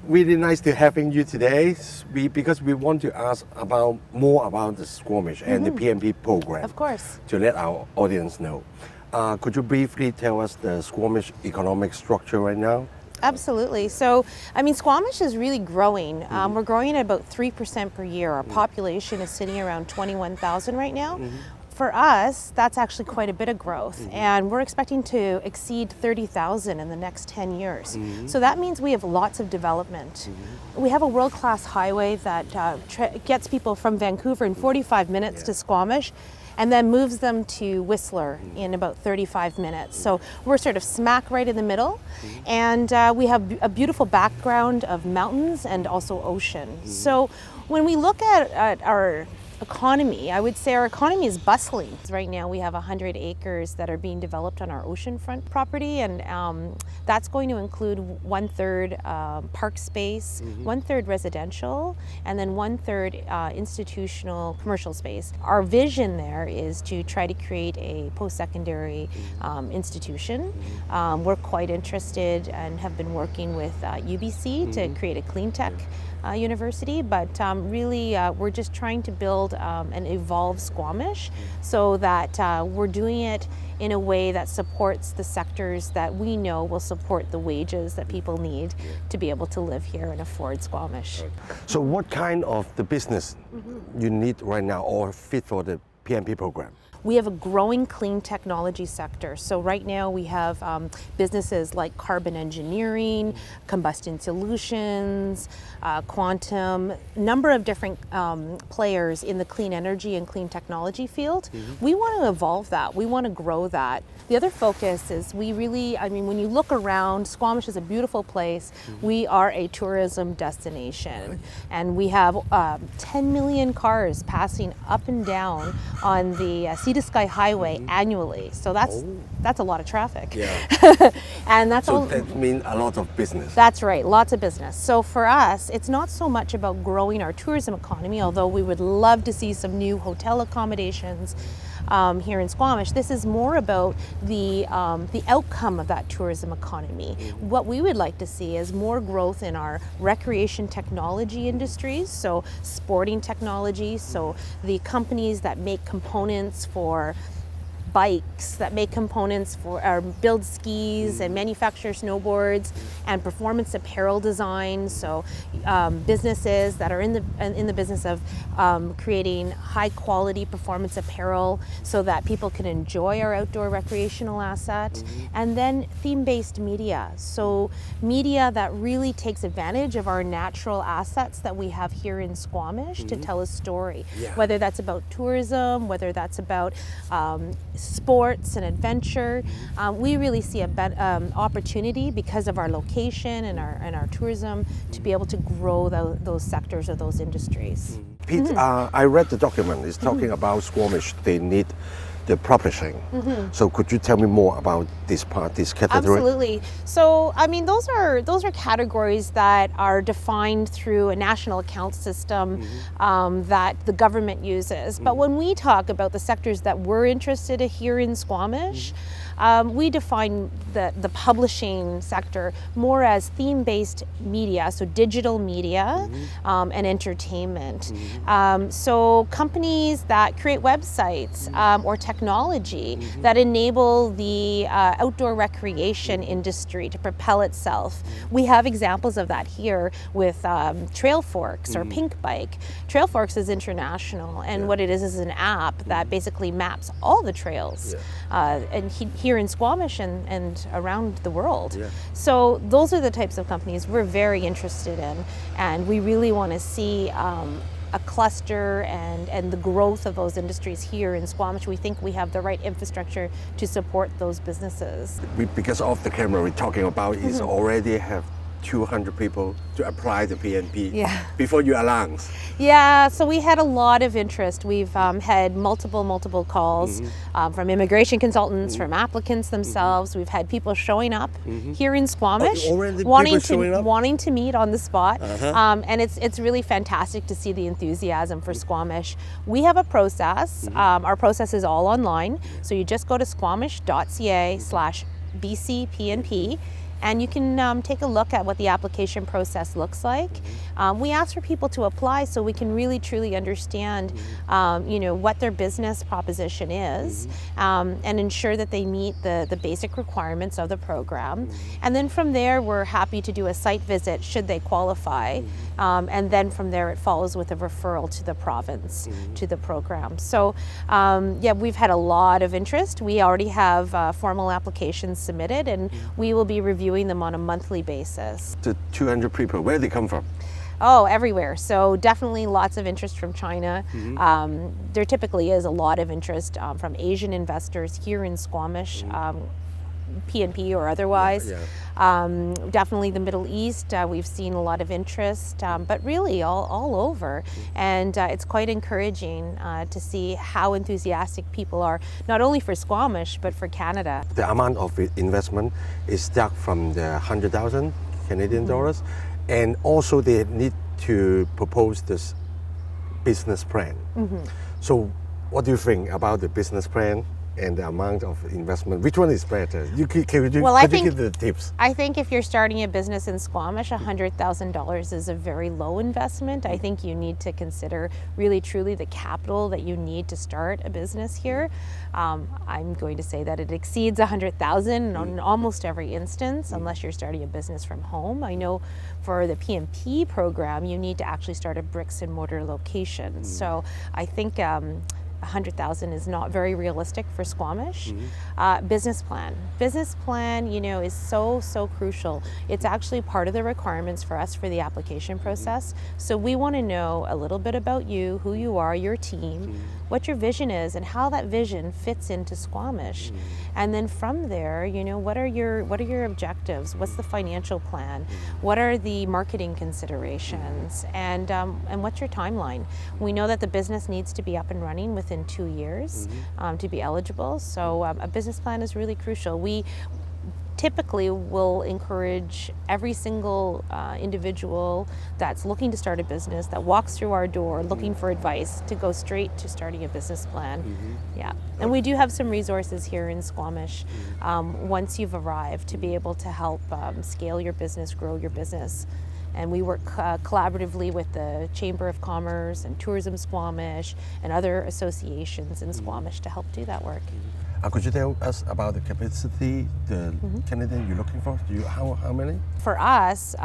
really nice to having you today because we want to ask more about the Squamish and the PNP program. Of course. To let our audience know. Could you briefly tell us the Squamish economic structure right now? Absolutely. So, Squamish is really growing. We're growing at about 3% per year. Our population is sitting around 21,000 right now. For us, that's actually quite a bit of growth, and we're expecting to exceed 30,000 in the next 10 years. So that means we have lots of development. We have a world-class highway that gets people from Vancouver in 45 minutes to Squamish, and then moves them to Whistler in about 35 minutes. So we're sort of smack right in the middle, and we have a beautiful background of mountains and also ocean. So when we look at our economy, I would say our economy is bustling. Right now we have 100 acres that are being developed on our oceanfront property, and that's going to include 1/3 park space, 1/3 residential, and then 1/3 institutional commercial space. Our vision there is to try to create a post-secondary institution. We're quite interested and have been working with UBC to create a clean tech university, but really we're just trying to build and evolve Squamish so that we're doing it in a way that supports the sectors that we know will support the wages that people need to be able to live here and afford Squamish. So what kind of the business you need right now or fit for the PNP program? We have a growing clean technology sector. So right now we have businesses like carbon engineering, combustion solutions, quantum, number of different players in the clean energy and clean technology field. We want to evolve that. We want to grow that. The other focus is we really, when you look around, Squamish is a beautiful place. We are a tourism destination, and we have 10 million cars passing up and down on the Sea to Sky Highway annually. So that's a lot of traffic. Yeah. And that's so that means a lot of business. That's right, lots of business. So for us, it's not so much about growing our tourism economy, although we would love to see some new hotel accommodations here in Squamish. This is more about the outcome of that tourism economy. What we would like to see is more growth in our recreation technology industries, so sporting technology, so the companies that make components for bikes, that make components for or build skis and manufacture snowboards, and performance apparel design. So businesses that are in the business of creating high quality performance apparel so that people can enjoy our outdoor recreational asset. And then theme-based media. So media that really takes advantage of our natural assets that we have here in Squamish to tell a story. Whether that's about tourism, whether that's about sports and adventure. We really see a opportunity because of our location and our tourism to be able to grow those sectors or those industries. Pete, I read the document. It's talking about Squamish. They need the publishing. So could you tell me more about this part, this category? Absolutely. So, those are categories that are defined through a national account system that the government uses. But when we talk about the sectors that we're interested in here in Squamish, we define the publishing sector more as theme-based media, so digital media and entertainment. So companies that create websites or technology that enable the outdoor recreation industry to propel itself. We have examples of that here with Trailforks or Pink Bike. Trailforks is international, and what it is an app that basically maps all the trails and here in Squamish and around the world. So those are the types of companies we're very interested in, and we really want to see a cluster and the growth of those industries here in Squamish. We think we have the right infrastructure to support those businesses. Because of the camera we're talking about is already have 200 people to apply the PNP before you announce. Yeah, so we had a lot of interest. We've had multiple calls from immigration consultants, from applicants themselves. We've had people showing up here in Squamish, wanting to meet on the spot, and it's really fantastic to see the enthusiasm for Squamish. We have a process. Our process is all online, so you just go to squamish.ca/BCPNP. And you can take a look at what the application process looks like. We ask for people to apply so we can really truly understand what their business proposition is and ensure that they meet the basic requirements of the program. And then from there, we're happy to do a site visit should they qualify. And then from there, it follows with a referral to the province, to the program. So we've had a lot of interest. We already have formal applications submitted, and we will be reviewing them on a monthly basis. The 200 people, where do they come from? Oh, everywhere. So definitely lots of interest from China. There typically is a lot of interest from Asian investors here in Squamish, PNP or otherwise. Definitely the Middle East, we've seen a lot of interest, but really all over. And it's quite encouraging to see how enthusiastic people are, not only for Squamish, but for Canada. The amount of investment is start from the 100,000 Canadian dollars, and also they need to propose this business plan. So what do you think about the business plan and the amount of investment? Which one is better? Could you give the tips? I think if you're starting a business in Squamish, $100,000 is a very low investment. I think you need to consider really truly the capital that you need to start a business here. I'm going to say that it exceeds $100,000 in almost every instance, unless you're starting a business from home. I know for the PNP program, you need to actually start a bricks and mortar location. So I think 100,000 is not very realistic for Squamish. Business plan, is so crucial. It's actually part of the requirements for us for the application process. So we want to know a little bit about you, who you are, your team, what your vision is, and how that vision fits into Squamish. And then from there, what are your objectives? What's the financial plan? What are the marketing considerations? And what's your timeline? We know that the business needs to be up and running within 2 years to be eligible. So a business plan is really crucial. We typically will encourage every single individual that's looking to start a business, that walks through our door looking for advice, to go straight to starting a business plan. And we do have some resources here in Squamish once you've arrived to be able to help scale your business, grow your business. And we work collaboratively with the Chamber of Commerce and Tourism Squamish and other associations in Squamish to help do that work. Could you tell us about the capacity, the Canadian you're looking for? How many? For us,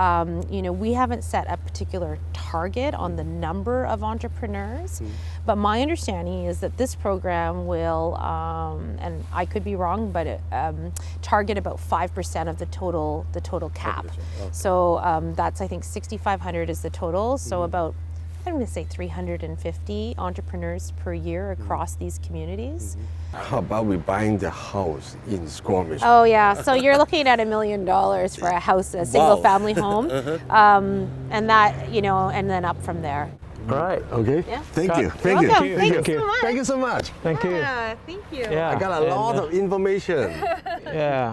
we haven't set a particular target on the number of entrepreneurs, but my understanding is that this program will, and I could be wrong, but target about 5% of the total cap. So that's, I think, 6,500 is the total. So about, I'm going to say 350 entrepreneurs per year across these communities. How about we buying the house in Squamish? Oh yeah, so you're looking at $1 million for a house, a single family home, and that, and then up from there. All right. Okay. Yeah. Thank you. Thank you. Thank you so much. Thank you so much. Thank you. Yeah, thank you. Yeah. I got a lot of information. Yeah.